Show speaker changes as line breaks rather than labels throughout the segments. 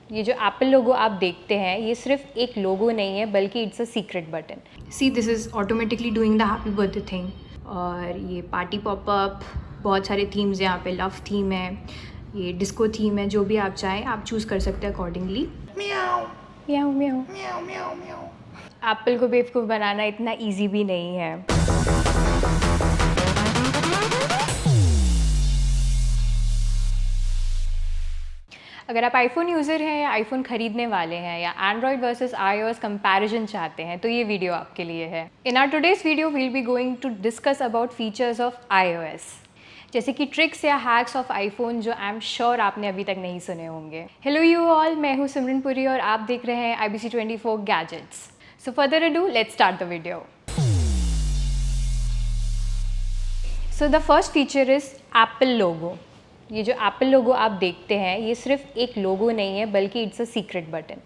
ये जो एप्पल लोगो आप देखते हैं ये सिर्फ एक लोगो नहीं है बल्कि it's a secret button. C this is automatically doing the happy birthday thing. और ये पार्टी पॉपअप, बहुत सारे थीम्स यहाँ पे, लव थीम है, ये डिस्को थीम है, जो भी आप चाहें आप चूज़ कर सकते हैं अकॉर्डिंगली। म्याऊ म्याऊ म्याऊ म्याऊ म्याऊ म्याऊ। एप्पल को बेवकूफ़ बनाना इतना ईजी भी नहीं है। अगर आप आईफोन यूज़र हैं या आईफोन ख़रीदने वाले हैं या एंड्रॉयड वर्सेस iOS कंपैरिजन चाहते हैं तो ये वीडियो आपके लिए है। In our today's video will be going to discuss about features of iOS, जैसे कि ट्रिक्स या हैक्स ऑफ आईफोन जो आई एम श्योर आपने अभी तक नहीं सुने होंगे। हेलो यू ऑल, मैं हूँ सिमरन पुरी और आप देख रहे हैं IBC 24 gadgets. So further ado let's start the video. So the first feature is Apple logo. ये जो एप्पल लोगो आप देखते हैं ये सिर्फ एक लोगो नहीं है बल्कि it's a secret button,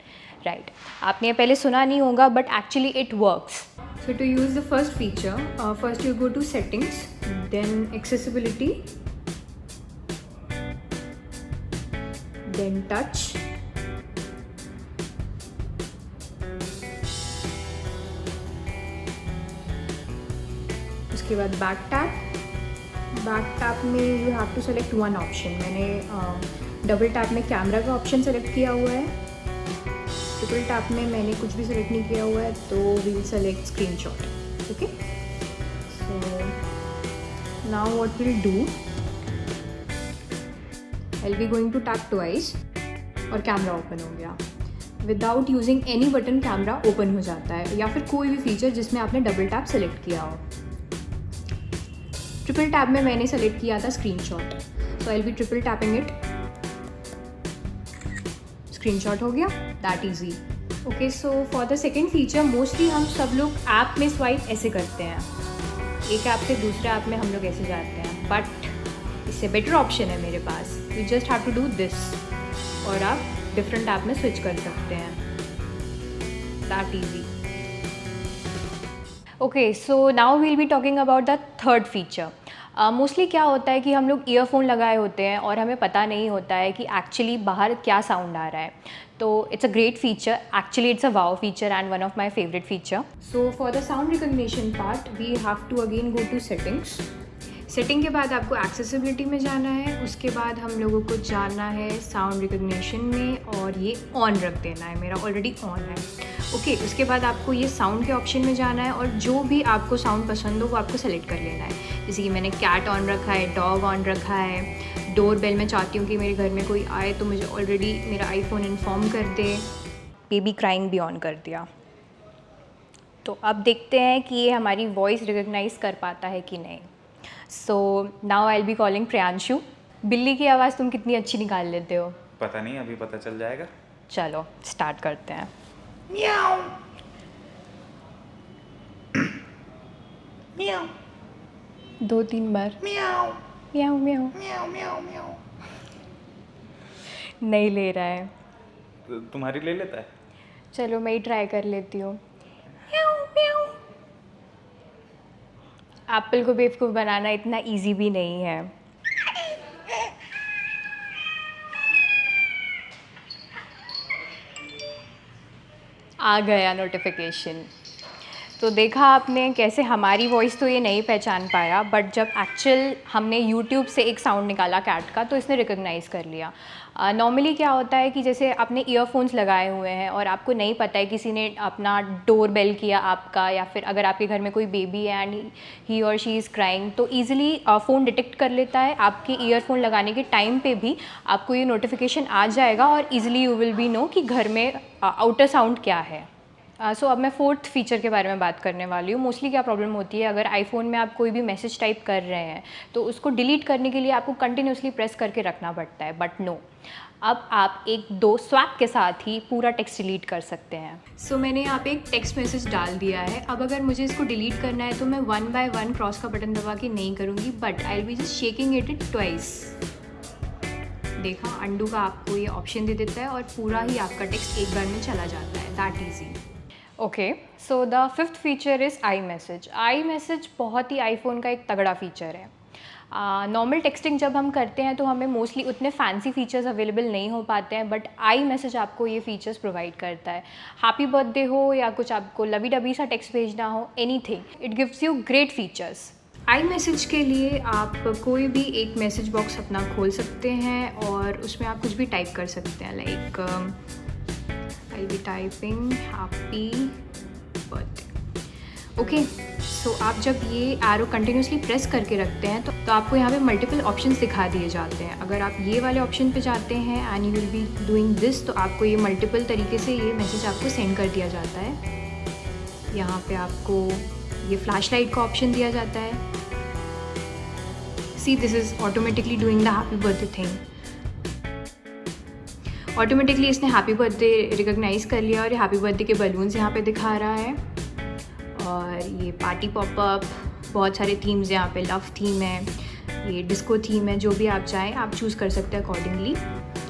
right. आपने ये पहले सुना नहीं होगा but actually it works. So to use the first feature, first you go to settings, then accessibility, then touch, उसके बाद बैक टैप। बैक टैप में you have to select one option. मैंने डबल टैप में camera का option select किया हुआ है, triple tap में मैंने कुछ भी सेलेक्ट नहीं किया हुआ है, तो we will select screenshot. Okay, so now what will do, I will be going to tap twice और कैमरा ओपन हो गया। Without using any button camera open हो जाता है, या फिर कोई भी फीचर जिसमें आपने डबल टैप सेलेक्ट किया हो। ट्रिपल टैप में मैंने सेलेक्ट किया था screenshot, so I will B triple tapping it, screenshot हो गया, that easy. Okay, so for the second feature, mostly हम सब लोग ऐप में स्वाइप ऐसे करते हैं, एक ऐप से दूसरे ऐप में हम लोग ऐसे जाते हैं, बट इससे बेटर ऑप्शन है मेरे पास। You just have to do this और आप डिफरेंट ऐप में स्विच कर सकते हैं, that easy. Okay, so now we'll be talking about the third feature. Mostly क्या होता है कि हम लोग ईयरफोन लगाए होते हैं और हमें पता नहीं होता है कि एक्चुअली बाहर क्या साउंड आ रहा है, तो it's a great feature, actually it's a wow feature and one of my favourite feature. So for the sound recognition part we have to again go to settings. Setting के बाद आपको accessibility में जाना है, उसके बाद हम लोगों को जाना है साउंड रिकग्निशन में और ये ऑन रख देना है, मेरा ऑलरेडी ऑन है। ओके, उसके बाद आपको ये साउंड के ऑप्शन में जाना है और जो भी आपको साउंड पसंद हो वो आपको सेलेक्ट कर लेना है। जैसे कि मैंने कैट ऑन रखा है, डॉग ऑन रखा है, डोर बेल मैं चाहती हूँ कि मेरे घर में कोई आए तो मुझे ऑलरेडी मेरा आईफोन इन्फॉर्म कर दे, बेबी क्राइंग भी ऑन कर दिया। तो अब देखते हैं कि ये हमारी वॉइस रिकग्नाइज कर पाता है कि नहीं। So now I will be calling Priyanshu. बिल्ली की आवाज़ तुम कितनी अच्छी निकाल लेते हो?
पता नहीं, अभी पता चल जाएगा।
चलो स्टार्ट करते हैं।
म्याऊ म्याऊ,
2-3 बार
म्याऊ
म्याऊ म्याऊ।
म्याऊ म्याऊ म्याऊ।
नहीं ले रहा है,
तुम्हारी ले लेता है।
चलो मैं ही ट्राई कर लेती हूँ। म्याऊ म्याऊ। एप्पल को बेवकूफ़ बनाना इतना इजी भी नहीं है। आ गया नोटिफिकेशन। तो देखा आपने कैसे हमारी वॉइस तो ये नहीं पहचान पाया, बट जब एक्चुअल हमने YouTube से एक साउंड निकाला कैट का तो इसने रिकग्नाइज़ कर लिया। नॉर्मली क्या होता है कि जैसे आपने ईयरफोन्स लगाए हुए हैं और आपको नहीं पता है, किसी ने अपना डोर बेल किया आपका, या फिर अगर आपके घर में कोई बेबी है एंड ही और शी इज़ क्राइंग, तो ईजिली फ़ोन डिटेक्ट कर लेता है। आपके ईयरफोन लगाने के टाइम पे भी आपको ये नोटिफिकेशन आ जाएगा और easily you will be know कि घर में आउटर साउंड क्या है। सो अब मैं फोर्थ फीचर के बारे में बात करने वाली हूँ। मोस्टली क्या प्रॉब्लम होती है, अगर आईफोन में आप कोई भी मैसेज टाइप कर रहे हैं तो उसको डिलीट करने के लिए आपको कंटिन्यूसली प्रेस करके रखना पड़ता है, बट नो, अब आप 1-2 स्वैप के साथ ही पूरा टेक्स्ट डिलीट कर सकते हैं। सो मैंने यहाँ पे एक टेक्स्ट मैसेज डाल दिया है। अब अगर मुझे इसको डिलीट करना है तो मैं 1 by 1 क्रॉस का बटन दबा के नहीं करूँगी, but I will be just shaking it twice. देखा, अंडू का आपको ये ऑप्शन दे देता है और पूरा ही आपका टेक्स्ट एक बार में चला जाता है, that easy. Okay, so the fifth feature is I message. I message बहुत ही आईफोन का एक तगड़ा फीचर है। नॉर्मल टेक्सटिंग जब हम करते हैं तो हमें मोस्टली उतने फैंसी फीचर्स अवेलेबल नहीं हो पाते हैं, बट आई मैसेज आपको ये फीचर्स प्रोवाइड करता है। हैप्पी बर्थडे हो या कुछ आपको लवी डबी सा टेक्स्ट भेजना हो, anything, it gives you great features. I message के लिए आप कोई भी एक मैसेज बॉक्स अपना खोल सकते हैं और उसमें आप कुछ भी टाइप कर सकते हैं, like I be typing happy birthday. Okay, so आप जब ये एरो कंटिन्यूसली प्रेस करके रखते हैं तो आपको यहाँ पे मल्टीपल ऑप्शंस दिखा दिए जाते हैं। अगर आप ये वाले ऑप्शन पे जाते हैं and you will be doing this, तो आपको ये मल्टीपल तरीके से ये मैसेज आपको सेंड कर दिया जाता है। यहाँ पे आपको ये फ्लैश लाइट का ऑप्शन दिया जाता है। See, this is automatically doing the happy birthday thing. Automatically इसने हैप्पी बर्थडे रिकॉग्नाइज कर लिया और ये हैप्पी बर्थडे के बलून्स यहाँ पे दिखा रहा है। और ये पार्टी पॉपअप, बहुत सारे थीम्स यहाँ पे, लव थीम है, ये डिस्को थीम है, जो भी आप चाहें आप चूज़ कर सकते हैं अकॉर्डिंगली।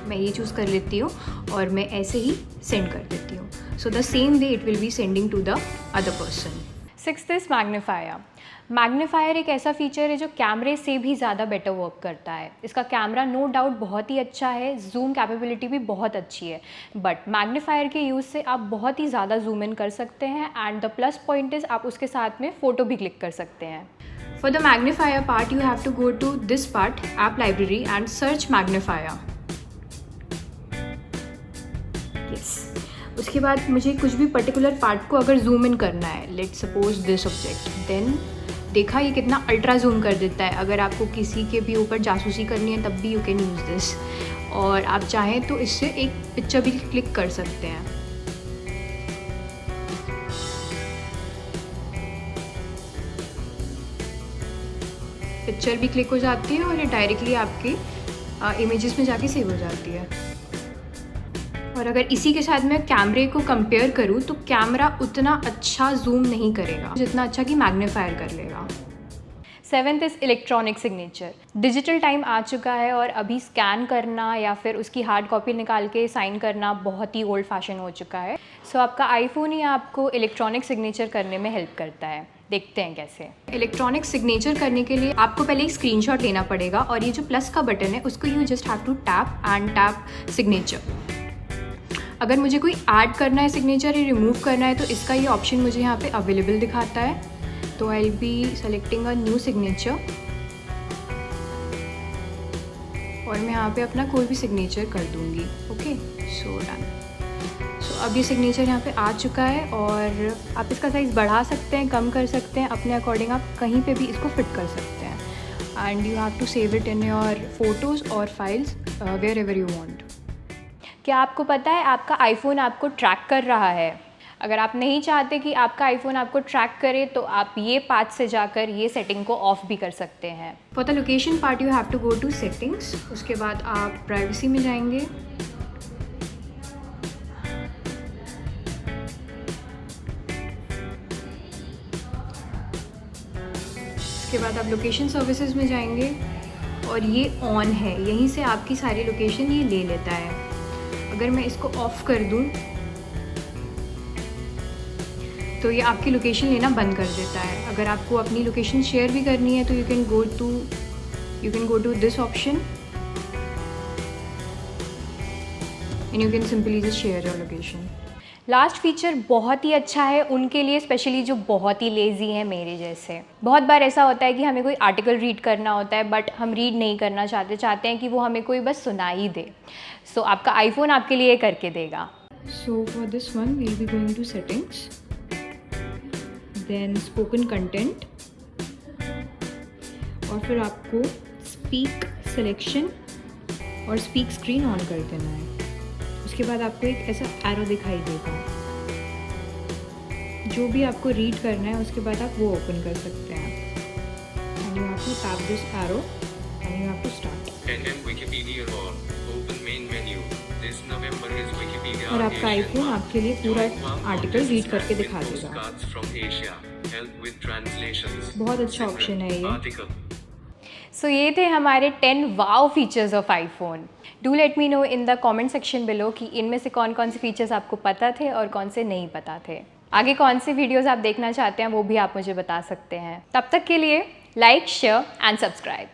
मैं ये चूज़ कर लेती हूँ और मैं ऐसे ही सेंड कर देती हूँ। So the same way it will be sending to the other person. Sixth is magnifier. Magnifier एक ऐसा फीचर है जो कैमरे से भी ज़्यादा बेटर वर्क करता है। इसका कैमरा नो डाउट बहुत ही अच्छा है, जूम कैपेबिलिटी भी बहुत अच्छी है, बट मैग्नीफायर के यूज़ से आप बहुत ही ज़्यादा जूम इन कर सकते हैं and the plus point is आप उसके साथ में फ़ोटो भी क्लिक कर सकते हैं। For the magnifier part you have to go to this part, app library, and search magnifier. Yes, उसके बाद मुझे कुछ भी पर्टिकुलर पार्ट को अगर जूम इन करना है, let's suppose this object, then देखा ये कितना अल्ट्रा जूम कर देता है। अगर आपको किसी के भी ऊपर जासूसी करनी है तब भी यू कैन यूज़ दिस, और आप चाहें तो इससे एक पिक्चर भी क्लिक कर सकते हैं। पिक्चर भी क्लिक हो जाती है और ये डायरेक्टली आपके इमेजेस में जाके सेव हो जाती है। और अगर इसी के साथ मैं कैमरे को कंपेयर करूँ तो कैमरा उतना अच्छा जूम नहीं करेगा जितना अच्छा कि मैग्नीफायर कर लेगा। Seventh is electronic signature. Digital time आ चुका है और अभी स्कैन करना या फिर उसकी हार्ड कॉपी निकाल के साइन करना बहुत ही ओल्ड फैशन हो चुका है। सो आपका आईफोन ही आपको इलेक्ट्रॉनिक सिग्नेचर करने में हेल्प करता है। देखते हैं कैसे। इलेक्ट्रॉनिक सिग्नेचर करने के लिए आपको पहले एक स्क्रीनशॉट लेना पड़ेगा और ये जो प्लस का बटन है उसको you just have to tap and tap signature. अगर मुझे कोई ऐड करना है सिग्नेचर या रिमूव करना है तो इसका ये ऑप्शन मुझे यहाँ पे अवेलेबल दिखाता है। तो आई will B selecting a new signature और मैं यहाँ पे अपना कोई भी सिग्नेचर कर दूँगी। Okay, so done. सो अब ये सिग्नेचर यहाँ पे आ चुका है और आप इसका साइज़ बढ़ा सकते हैं, कम कर सकते हैं, अपने अकॉर्डिंग आप कहीं पे भी इसको फिट कर सकते हैं। And you have to save it in your photos और files wherever you want. क्या आपको पता है आपका आईफोन आपको ट्रैक कर रहा है? अगर आप नहीं चाहते कि आपका आईफोन आपको ट्रैक करे तो आप ये पाथ से जाकर ये सेटिंग को ऑफ भी कर सकते हैं। For the location part you have to go to settings, उसके बाद आप प्राइवेसी में जाएंगे। उसके बाद आप लोकेशन सर्विसेज में जाएंगे और ये ऑन है, यहीं से आपकी सारी लोकेशन ये ले लेता है। अगर मैं इसको ऑफ कर दूं तो ये आपकी लोकेशन लेना बंद कर देता है। अगर आपको अपनी लोकेशन शेयर भी करनी है तो you can go to this option and you can simply just share your location. Last feature बहुत ही अच्छा है उनके लिए, स्पेशली जो बहुत ही लेज़ी हैं मेरे जैसे। बहुत बार ऐसा होता है कि हमें कोई आर्टिकल रीड करना होता है बट हम रीड नहीं करना चाहते हैं कि वो हमें कोई बस सुना ही दे। सो आपका आईफोन आपके लिए करके देगा। So for this one we will be going to settings, then spoken content, और फिर आपको स्पीक सिलेक्शन और स्पीक स्क्रीन ऑन कर देना है। उसके बाद आपको एक ऐसा एरो दिखाई देगा, जो भी आपको रीड करना है उसके बाद आप वो ओपन कर सकते हैं। And you have to tap this arrow and you have to start. और आपका आईफोन आपके लिए पूरा आर्टिकल रीड करके दिखा देगा। बहुत अच्छा ऑप्शन है ये। सो ये थे हमारे 10 wow features of iPhone. Do let me know in the comment section below कि इनमें से कौन कौन से फीचर्स आपको पता थे और कौन से नहीं पता थे। आगे कौन से वीडियोस आप देखना चाहते हैं वो भी आप मुझे बता सकते हैं। तब तक के लिए लाइक, शेयर एंड सब्सक्राइब।